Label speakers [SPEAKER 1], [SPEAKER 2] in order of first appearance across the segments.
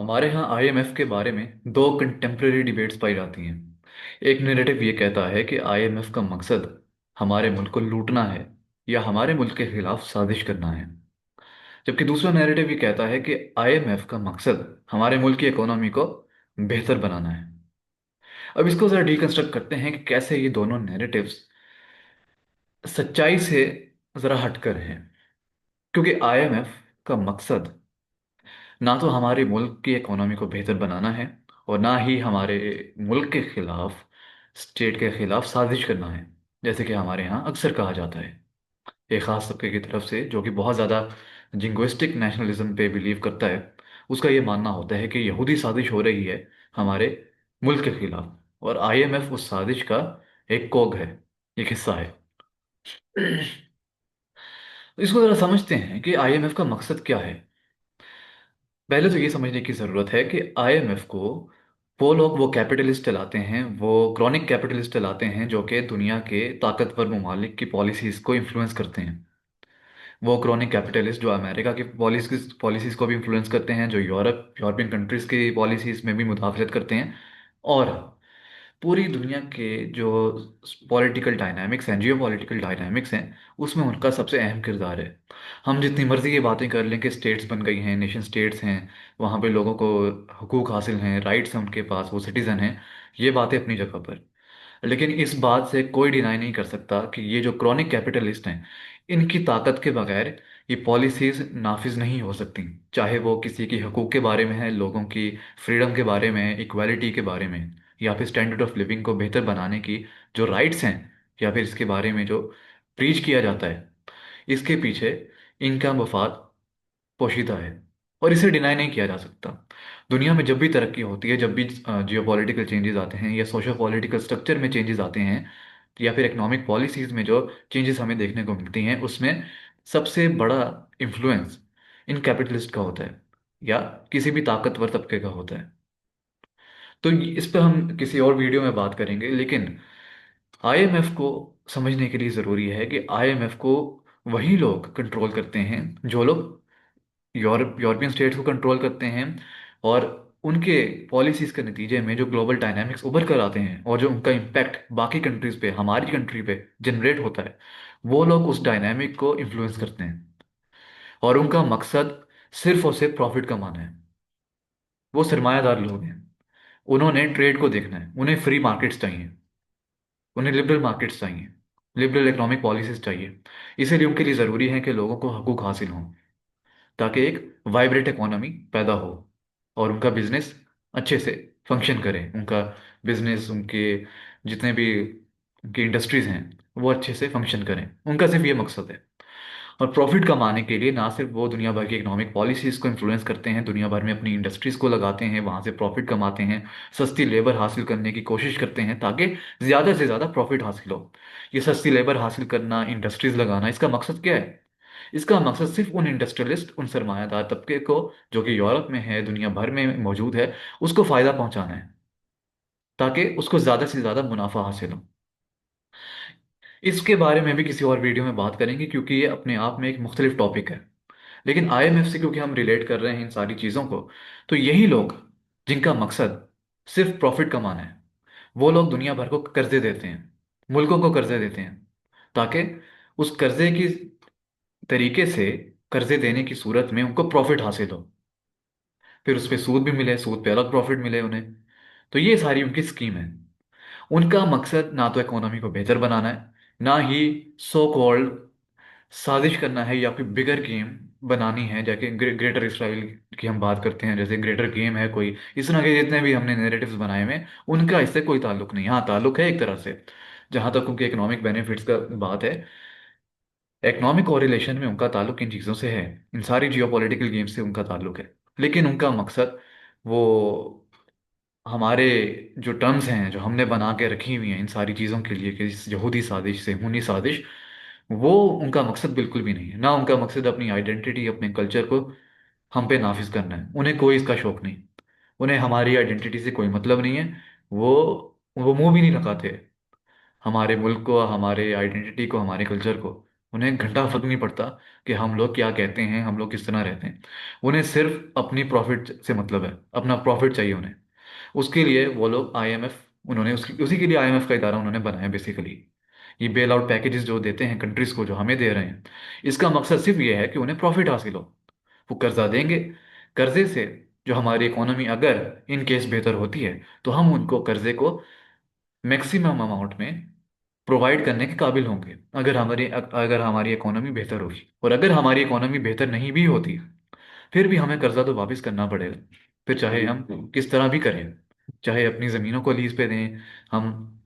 [SPEAKER 1] हमारे यहाँ आईएमएफ के बारे में दो कंटेम्प्रेरी डिबेट्स पाई जाती हैं। एक नैरेटिव ये कहता है कि आईएमएफ का मकसद हमारे मुल्क को लूटना है या हमारे मुल्क के खिलाफ साजिश करना है, जबकि दूसरा नैरेटिव ये कहता है कि आईएमएफ का मकसद हमारे मुल्क की इकोनॉमी को बेहतर बनाना है। अब इसको जरा डिकंस्ट्रक्ट करते हैं कि कैसे ये दोनों नैरेटिव्स सच्चाई से जरा हटकर हैं। क्योंकि आईएमएफ का मकसद ना तो हमारे मुल्क की इकोनॉमी को बेहतर बनाना है और ना ही हमारे मुल्क के खिलाफ, स्टेट के खिलाफ साजिश करना है, जैसे कि हमारे यहाँ अक्सर कहा जाता है एक खास तबके की तरफ से जो कि बहुत ज़्यादा जिंगोइस्टिक नेशनलिज्म पे बिलीव करता है। उसका ये मानना होता है कि यहूदी साजिश हो रही है हमारे मुल्क के खिलाफ, और आईएमएफ उस साजिश का एक कोग है, एक हिस्सा है। इसको ज़रा समझते हैं कि आईएमएफ का मकसद क्या है। पहले तो ये समझने की ज़रूरत है कि आईएमएफ को वो लोग, वो कैपिटलिस्ट चलाते हैं, वो क्रॉनिक कैपिटलिस्ट चलाते हैं जो कि दुनिया के ताकतवर ममालिक की पॉलिसीज़ को इन्फ्लुएंस करते हैं। वो क्रॉनिक कैपिटलिस्ट जो अमेरिका की पॉलिसीज पॉलिसीज़ को भी इन्फ्लुएंस करते हैं, जो यूरोपियन कंट्रीज़ की पॉलिसीज़ में भी मुदाखलत करते हैं, और पूरी दुनिया के जो पॉलिटिकल डायनामिक्स हैं, जियो पॉलिटिकल डायनामिक्स हैं, उसमें उनका सबसे अहम किरदार है। हम जितनी मर्जी की बातें कर लें कि स्टेट्स बन गई हैं, नेशन स्टेट्स हैं, वहाँ पे लोगों को हुकूक हासिल हैं, राइट्स हैं उनके पास, वो सिटीज़न हैं, ये बातें अपनी जगह पर। लेकिन इस बात से कोई डिनाई नहीं कर सकता कि ये जो क्रॉनिक कैपिटलिस्ट हैं, इनकी ताकत के बगैर ये पॉलिसीज नाफिज नहीं हो सकती। चाहे वो किसी की हकूक़ के बारे में है, लोगों की फ्रीडम के बारे में, इक्वालिटी के बारे में, या फिर स्टैंडर्ड ऑफ लिविंग को बेहतर बनाने की जो राइट्स हैं, या फिर इसके बारे में जो प्रीच किया जाता है, इसके पीछे इनका मफाद पोशीदा है, और इसे डिनाई नहीं किया जा सकता। दुनिया में जब भी तरक्की होती है, जब भी जियो पॉलिटिकल चेंजेस आते हैं या सोशो पॉलिटिकल स्ट्रक्चर में चेंजेस आते हैं, या फिर इकोनॉमिक पॉलिसीज में जो चेंजेस हमें देखने को मिलती हैं, उसमें सबसे बड़ा इन्फ्लुएंस इन कैपिटलिस्ट का होता है या किसी भी ताकतवर तबके का होता है। तो इस पर हम किसी और वीडियो में बात करेंगे, लेकिन आईएमएफ को समझने के लिए ज़रूरी है कि आईएमएफ को वही लोग कंट्रोल करते हैं जो लोग यूरोपियन स्टेट्स को कंट्रोल करते हैं, और उनके पॉलिसीज के नतीजे में जो ग्लोबल डायनामिक्स उभर कर आते हैं और जो उनका इम्पैक्ट बाकी कंट्रीज पे, हमारी कंट्री पे जनरेट होता है, वो लोग उस डायनामिक को इन्फ्लुएंस करते हैं, और उनका मकसद सिर्फ और सिर्फ प्रॉफिट कमाना है। वो सरमायादार लोग हैं, उन्होंने ट्रेड को देखना है, उन्हें फ्री मार्केट्स चाहिए, उन्हें लिबरल मार्केट्स चाहिए, लिबरल इकोनॉमिक पॉलिसीज चाहिए। इसीलिए उनके लिए ज़रूरी है कि लोगों को हकूक हासिल हों, ताकि एक वाइब्रेंट इकोनॉमी पैदा हो और उनका बिजनेस अच्छे से फंक्शन करे। उनका बिजनेस, उनके जितने भी उनकी इंडस्ट्रीज हैं, वो अच्छे से फंक्शन करें। उनका सिर्फ ये मकसद है। और प्रॉफिट कमाने के लिए ना सिर्फ वो दुनिया भर की इकोनॉमिक पॉलिसीज को इन्फ्लुएंस करते हैं, दुनिया भर में अपनी इंडस्ट्रीज को लगाते हैं, वहां से प्रॉफिट कमाते हैं, सस्ती लेबर हासिल करने की कोशिश करते हैं ताकि ज़्यादा से ज़्यादा प्रॉफिट हासिल हो। ये सस्ती लेबर हासिल करना, इंडस्ट्रीज लगाना, इसका मकसद क्या है? इसका मकसद सिर्फ उन इंडस्ट्रियलिस्ट, उन सरमायादार तबके को जो कि यूरोप में है, दुनिया भर में मौजूद है, उसको फायदा पहुंचाना है, ताकि उसको ज्यादा से ज्यादा मुनाफा हासिल हो। इसके बारे में भी किसी और वीडियो में बात करेंगे, क्योंकि ये अपने आप में एक मुख्तलिफ टॉपिक है। लेकिन आईएमएफ से क्योंकि हम रिलेट कर रहे हैं इन सारी चीज़ों को, तो यही लोग जिनका मकसद सिर्फ प्रॉफिट कमाना है, वो लोग दुनिया भर को कर्जे देते हैं, मुल्कों को कर्जे देते हैं, ताकि उस कर्जे की तरीके से, कर्जे देने की सूरत में उनको प्रॉफिट हासिल हो, फिर उस पे सूद भी मिले, सूद पे अलग प्रॉफिट मिले उन्हें। तो ये सारी उनकी स्कीम है। उनका मकसद ना तो इकोनॉमी को बेहतर बनाना है, ना ही सो कॉल्ड साजिश करना है या फिर बिगर गेम बनानी है, जैसे ग्रेटर इसराइल की हम बात करते हैं, जैसे ग्रेटर गेम है कोई, इस तरह के जितने भी हमने नैरेटिव्स बनाए हुए हैं, उनका इससे कोई ताल्लुक नहीं। हाँ, ताल्लुक है एक तरह से, जहां तक उनके इकोनॉमिक बेनिफिट्स का बात है, इकोनॉमिक कोरिलेशन में उनका ताल्लुक इन चीज़ों से है, इन सारी जियोपॉलिटिकल गेम से उनका ताल्लुक है। लेकिन उनका मकसद वो हमारे जो टर्म्स हैं जो हमने बना के रखी हुई हैं इन सारी चीज़ों के लिए, कि इस यहूदी साजिश से खूनी साजिश, वो उनका मकसद बिल्कुल भी नहीं है। ना उनका मकसद अपनी आइडेंटिटी, अपने कल्चर को हम पे नाफिज करना है, उन्हें कोई इसका शौक नहीं। उन्हें हमारी आइडेंटिटी से कोई मतलब नहीं है। वो वो मुंह भी नहीं लगाते हमारे मुल्क को, हमारे आइडेंटिटी को, हमारे कल्चर को। उन्हें घंटा फर्क नहीं पड़ता कि हम लोग क्या कहते हैं, हम लोग किस तरह रहते हैं। उन्हें सिर्फ अपनी प्रॉफिट से मतलब है, अपना प्रॉफिट चाहिए उन्हें। उसके लिए वो लोग आईएमएफ, उन्होंने उसी के लिए आईएमएफ का इदारा उन्होंने बनाया बेसिकली। ये बेल आउट पैकेजेस जो देते हैं कंट्रीज को, जो हमें दे रहे हैं, इसका मकसद सिर्फ ये है कि उन्हें प्रॉफिट हासिल हो। वो कर्जा देंगे, कर्जे से जो हमारी इकोनॉमी अगर इन केस बेहतर होती है, तो हम उनको कर्जे को मैक्सिमम अमाउंट में प्रोवाइड करने के काबिल होंगे, अगर हमारी इकोनॉमी बेहतर होगी। और अगर हमारी इकोनॉमी बेहतर नहीं भी होती, फिर भी हमें कर्जा तो वापस करना पड़ेगा। फिर चाहे हम किस तरह भी करें, चाहे अपनी ज़मीनों को लीज पे दें, हम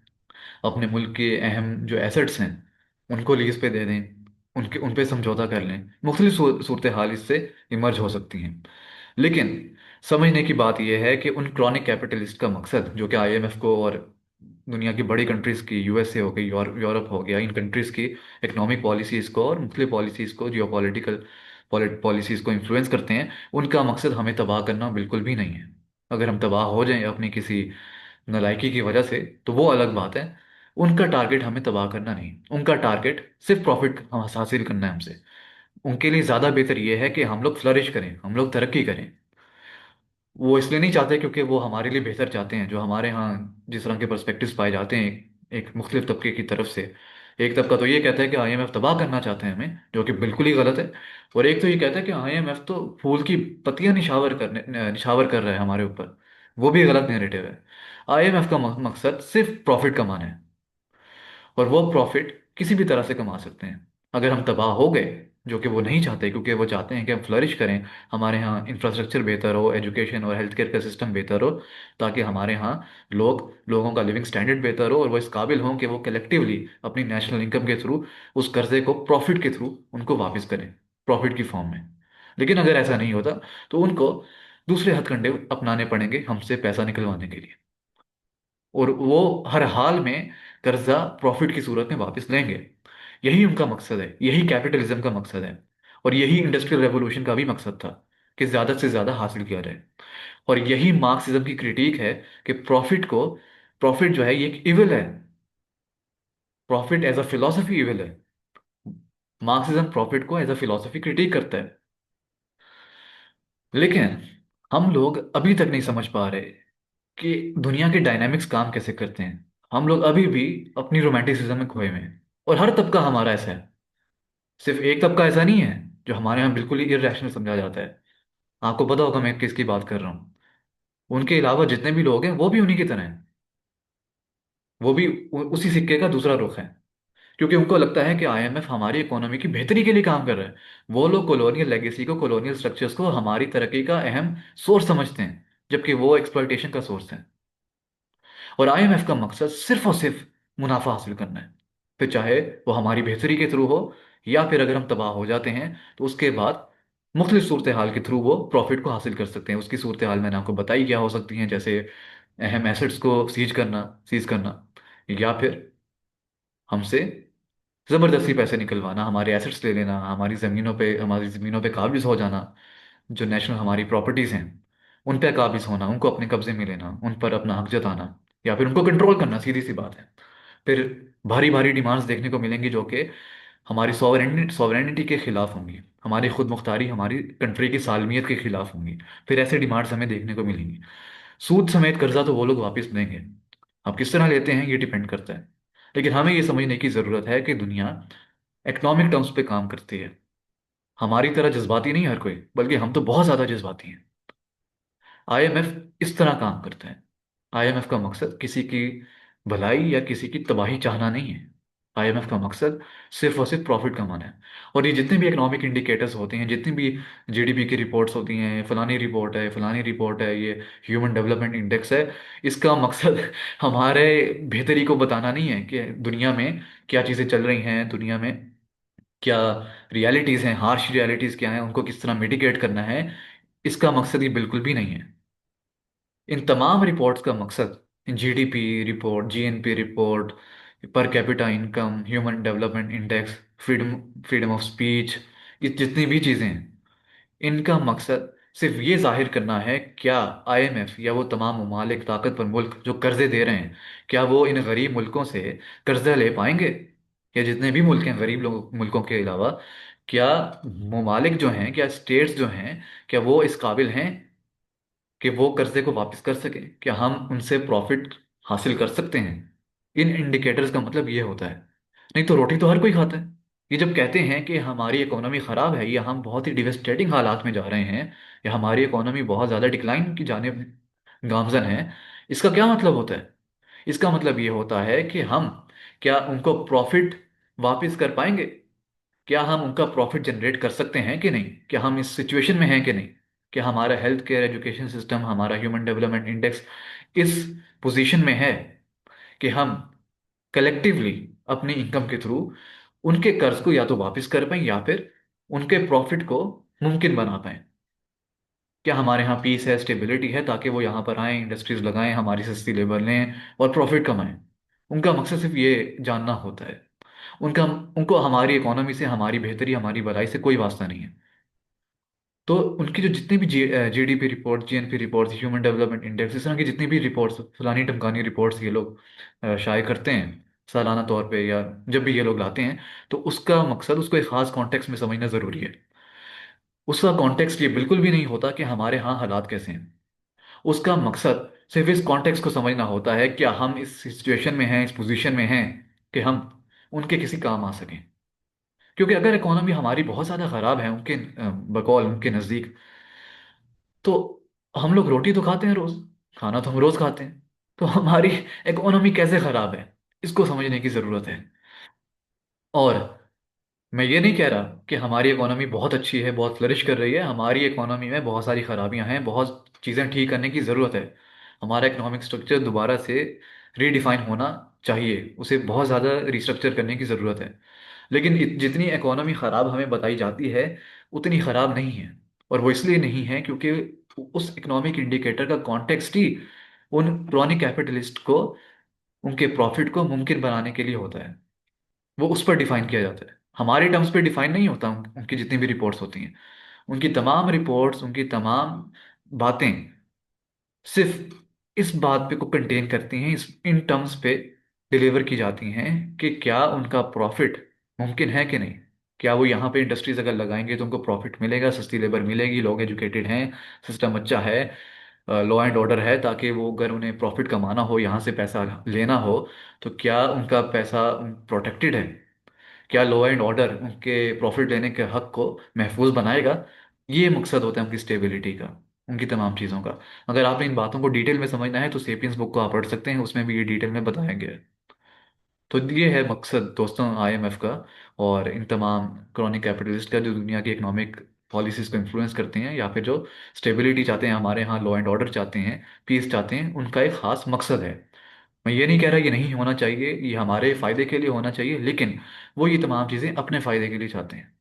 [SPEAKER 1] अपने मुल्क के अहम जो एसेट्स हैं उनको लीज पे दे दें, उनके उन पे समझौता कर लें, मुख्तलिफ सूरत हाल इससे इमर्ज हो सकती हैं। लेकिन समझने की बात यह है कि उन क्रॉनिक कैपिटलिस्ट का मकसद, जो कि आईएमएफ को और दुनिया की बड़ी कंट्रीज की, यूएसए हो गई, यूरोप हो गया, इन कंट्रीज की इकोनॉमिक पॉलिसीज को और मुख्तलिफ पॉलिसीज को, जियो पॉलिटिकल पॉलिसीज को इन्फ्लुएंस करते हैं, उनका मकसद हमें तबाह करना बिल्कुल भी नहीं है। अगर हम तबाह हो जाएं अपनी किसी नालायकी की वजह से, तो वो अलग बात है। उनका टारगेट हमें तबाह करना नहीं, उनका टारगेट सिर्फ प्रॉफिट हासिल करना है हमसे। उनके लिए ज़्यादा बेहतर ये है कि हम लोग फ्लरिश करें, हम लोग तरक्की करें। वो इसलिए नहीं चाहते क्योंकि वो हमारे लिए बेहतर चाहते हैं। जो हमारे यहाँ जिस तरह के पर्सपेक्टिव्स पाए जाते हैं एक मुख्तलिफ तबके की तरफ से, एक तबका तो ये कहता है कि आईएमएफ तबाह करना चाहते हैं हमें, जो कि बिल्कुल ही गलत है। और एक तो ये कहता है कि आईएमएफ तो फूल की पत्तियां निछावर कर रहा है हमारे ऊपर। वो भी गलत नैरेटिव है। आईएमएफ का मकसद सिर्फ प्रॉफिट कमाना है, और वो प्रॉफिट किसी भी तरह से कमा सकते हैं। अगर हम तबाह हो गए, जो कि वो नहीं चाहते, क्योंकि वो चाहते हैं कि हम फ्लरिश करें, हमारे यहाँ इंफ्रास्ट्रक्चर बेहतर हो, एजुकेशन और हेल्थ केयर का सिस्टम बेहतर हो, ताकि हमारे यहाँ लोगों का लिविंग स्टैंडर्ड बेहतर हो और वो इस काबिल हों कि वो कलेक्टिवली अपनी नेशनल इनकम के थ्रू उस कर्जे को प्रॉफिट के थ्रू उनको वापस करें, प्रॉफिट की फॉर्म में। लेकिन अगर ऐसा नहीं होता, तो उनको दूसरे हथकंडे अपनाने पड़ेंगे हमसे पैसा निकलवाने के लिए। और वो हर हाल में कर्जा प्रॉफिट की सूरत में वापस लेंगे। यही उनका मकसद है, यही कैपिटलिज्म का मकसद है। और यही इंडस्ट्रियल रेवोल्यूशन का भी मकसद था, कि ज्यादा से ज्यादा हासिल किया जाए। और यही मार्क्सिज्म की क्रिटिक है, कि प्रॉफिट जो है ये एक इविल है। Profit as a philosophy evil है। मार्क्सिज्म प्रॉफिट को एज अ फिलोसफी क्रिटिक करता है। लेकिन हम लोग अभी तक नहीं समझ पा रहे कि दुनिया के डायनामिक्स काम कैसे करते हैं। हम लोग अभी भी अपनी रोमांटिसिज्म में खोए हुए हैं। और हर तबका हमारा ऐसा है, सिर्फ एक तबका ऐसा नहीं है जो हमारे यहाँ बिल्कुल ही इरेशनल समझा जाता है। आपको पता होगा मैं किसकी बात कर रहा हूँ। उनके अलावा जितने भी लोग हैं वो भी उन्हीं की तरह हैं। वो भी उसी सिक्के का दूसरा रुख है। क्योंकि उनको लगता है कि आईएमएफ हमारी इकोनॉमी की बेहतरी के लिए काम कर रहा है। वो लोग कॉलोनियल लेगेसी को, कॉलोनियल स्ट्रक्चर्स को हमारी तरक्की का अहम सोर्स समझते हैं, जबकि वो एक्सप्लॉयटेशन का सोर्स है। और आईएमएफ का मकसद सिर्फ और सिर्फ मुनाफा हासिल करना है। फिर चाहे वो हमारी बेहतरी के थ्रू हो, या फिर अगर हम तबाह हो जाते हैं तो उसके बाद मुख्तलिफ सूरत हाल के थ्रू वो प्रॉफिट को हासिल कर सकते हैं। उसकी सूरत हाल मैंने आपको बताई क्या हो सकती हैं, जैसे अहम एसेट्स को सीज करना, या फिर हमसे ज़बरदस्ती पैसे निकलवाना, हमारे एसेट्स ले लेना, हमारी ज़मीनों पे काबिज हो जाना, जो नेशनल हमारी प्रॉपर्टीज़ हैं उन पे काबिज होना, उनको अपने कब्जे में लेना, उन पर अपना हक जताना, या फिर उनको कंट्रोल करना, सीधी सी बात है। फिर भारी भारी डिमांड्स देखने को मिलेंगी, जो कि हमारी सॉवरेनिटी के खिलाफ होंगी, हमारी खुद मुख्तारी, हमारी कंट्री की सालमियत के खिलाफ होंगी। फिर ऐसे डिमांड्स हमें देखने को मिलेंगी। सूद समेत कर्जा तो वो लोग वापस लेंगे। अब किस तरह लेते हैं ये डिपेंड करता है। लेकिन हमें ये समझने की ज़रूरत है कि दुनिया इकोनॉमिक टर्म्स पे काम करती है। हमारी तरह जज्बाती नहीं हर कोई, बल्कि हम तो बहुत ज़्यादा जज्बाती हैं। आईएमएफ इस तरह काम करता है। आईएमएफ का मकसद किसी की भलाई या किसी की तबाही चाहना नहीं है। आईएमएफ का मकसद सिर्फ और सिर्फ प्रॉफिट कमाना है। और ये जितने भी इकोनॉमिक इंडिकेटर्स होते हैं, जितनी भी जीडीपी की रिपोर्ट्स होती हैं, फलानी रिपोर्ट है, ये ह्यूमन डेवलपमेंट इंडेक्स है, इसका मकसद हमारे बेहतरी को बताना नहीं है कि दुनिया में क्या चीज़ें चल रही हैं, दुनिया में क्या रियलिटीज़ हैं, हार्श रियलिटीज़ क्या हैं, उनको किस तरह मिटिगेट करना है। इसका मकसद ये बिल्कुल भी नहीं है। इन तमाम रिपोर्ट्स का मकसद, GDP report, GNP report, per capita income, human development index, freedom freedom of speech, ये जितनी भी चीज़ें हैं, इनका मकसद सिर्फ ये जाहिर करना है, क्या आईएमएफ या वो तमाम ममालिक, ताकतवर मुल्क जो कर्जे दे रहे हैं, क्या वो इन गरीब मुल्कों से कर्जा ले पाएंगे। या जितने भी मुल्क हैं गरीब लोग मुल्कों के अलावा, क्या ममालिक जो हैं, क्या स्टेट्स जो हैं, क्या वो इस काबिल हैं कि वो कर्जे को वापस कर सकें? क्या हम उनसे प्रॉफिट हासिल कर सकते हैं? इन इंडिकेटर्स का मतलब ये होता है। नहीं तो रोटी तो हर कोई खाता है। ये जब कहते हैं कि हमारी इकोनॉमी खराब है, या हम बहुत ही डिवेस्टेटिंग हालात में जा रहे हैं, या हमारी इकोनॉमी बहुत ज़्यादा डिक्लाइन की जाने गामजन है, इसका क्या मतलब होता है? इसका मतलब ये होता है कि हम क्या उनको प्रॉफिट वापस कर पाएंगे? क्या हम उनका प्रॉफिट जनरेट कर सकते हैं कि नहीं? क्या हम इस सिचुएशन में हैं कि नहीं? क्या हमारा हेल्थ केयर, एजुकेशन सिस्टम, हमारा ह्यूमन डेवलपमेंट इंडेक्स इस पोजीशन में है कि हम कलेक्टिवली अपनी इनकम के थ्रू उनके कर्ज को या तो वापस कर पाएं, या फिर उनके प्रॉफिट को मुमकिन बना पाएं? क्या हमारे यहाँ पीस है, स्टेबिलिटी है, ताकि वो यहाँ पर आए, इंडस्ट्रीज लगाएं, हमारी सस्ती लेबर लें और प्रॉफिट कमाएं? उनका मकसद सिर्फ ये जानना होता है। उनका उनको हमारी इकोनॉमी से, हमारी बेहतरी, हमारी भलाई से कोई वास्ता नहीं है। तो उनकी जो जितनी भी GDP report, GNP reports, human development index, इस तरह की जितनी भी रिपोर्ट्स, फलानी ढमकानी रिपोर्ट्स ये लोग शाये करते हैं सालाना तौर पे, या जब भी ये लोग लाते हैं, तो उसका मकसद, उसको एक खास कॉन्टेक्स्ट में समझना ज़रूरी है। उसका कॉन्टेक्स्ट ये बिल्कुल भी नहीं होता कि हमारे यहाँ हालात कैसे हैं। उसका मकसद सिर्फ इस कॉन्टेक्स्ट को समझना होता है, क्या हम इस सिचुएशन में हैं, इस पोजीशन में हैं कि हम उनके किसी काम आ सकें? क्योंकि अगर इकोनॉमी हमारी बहुत ज़्यादा ख़राब है उनके बकौल, उनके नज़दीक, तो हम लोग रोटी तो खाते हैं रोज़, खाना तो हम रोज़ खाते हैं, तो हमारी इकोनॉमी कैसे ख़राब है? इसको समझने की ज़रूरत है। और मैं ये नहीं कह रहा कि हमारी इकोनॉमी बहुत अच्छी है, बहुत फ्लरिश कर रही है। हमारी इकोनॉमी में बहुत सारी खराबियां हैं, बहुत चीज़ें ठीक करने की ज़रूरत है। हमारा इकोनॉमिक स्ट्रक्चर दोबारा से रीडिफाइन होना चाहिए, उसे बहुत ज़्यादा रिस्ट्रक्चर करने की ज़रूरत है। लेकिन जितनी इकोनॉमी ख़राब हमें बताई जाती है, उतनी ख़राब नहीं है। और वो इसलिए नहीं है क्योंकि उस इकोनॉमिक इंडिकेटर का कॉन्टेक्स्ट ही उन पुरानी कैपिटलिस्ट को, उनके प्रॉफिट को मुमकिन बनाने के लिए होता है। वो उस पर डिफाइन किया जाता है, हमारे टर्म्स पे डिफाइन नहीं होता। उनकी जितनी भी रिपोर्ट्स होती हैं, उनकी तमाम रिपोर्ट्स, उनकी तमाम बातें सिर्फ इस बात पे को कंटेन करती हैं, इस इन टर्म्स पे डिलीवर की जाती हैं कि क्या उनका प्रॉफिट मुमकिन है कि नहीं। क्या वो यहाँ पे इंडस्ट्रीज अगर लगाएंगे तो उनको प्रॉफिट मिलेगा, सस्ती लेबर मिलेगी, लोग एजुकेटेड हैं, सिस्टम अच्छा है, लॉ एंड ऑर्डर है, ताकि वो अगर उन्हें प्रॉफिट कमाना हो, यहाँ से पैसा लेना हो, तो क्या उनका पैसा प्रोटेक्टेड है? क्या लॉ एंड ऑर्डर उनके प्रॉफिट लेने के हक को महफूज बनाएगा? ये मकसद होता है उनकी स्टेबिलिटी का, उनकी तमाम चीज़ों का। अगर आपने इन बातों को डिटेल में समझना है तो सेपियंस बुक को आप पढ़ सकते हैं, उसमें भी ये डिटेल में बताया गया है। तो ये है मकसद दोस्तों आईएमएफ का, और इन तमाम क्रॉनिक कैपिटलिस्ट का, जो दुनिया की इकोनॉमिक पॉलिसीज को इन्फ्लुएंस करते हैं, या फिर जो स्टेबिलिटी चाहते हैं, हमारे यहाँ लॉ एंड ऑर्डर चाहते हैं, पीस चाहते हैं, उनका एक खास मकसद है। मैं ये नहीं कह रहा ये नहीं होना चाहिए, ये हमारे फायदे के लिए होना चाहिए, लेकिन वो ये तमाम चीज़ें अपने फायदे के लिए चाहते हैं।